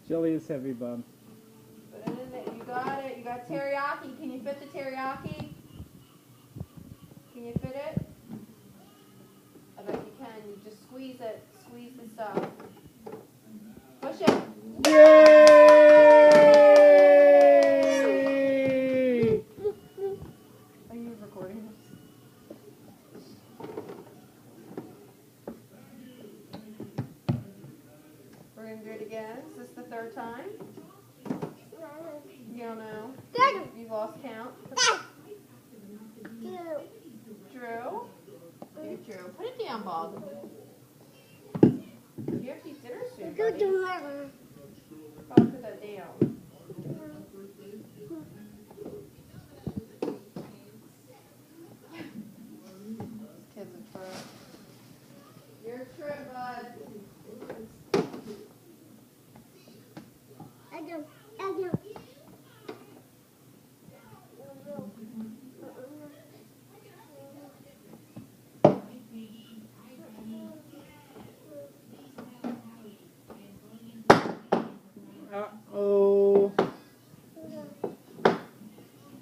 Jelly is heavy, Bob. Put it in there. You got it. You got teriyaki. Can you fit the teriyaki? Can you fit it? I bet you can. You just squeeze it. Squeeze the stuff. Push it. Yay! Are you recording this? We're going to do it again. Is this the third time? You don't know? You've lost count? Drew? Do Drew. Put it down, Bob. You have to eat dinner soon, buddy. Bob, put that down. Kids are trip. Your trip, bud. Oh.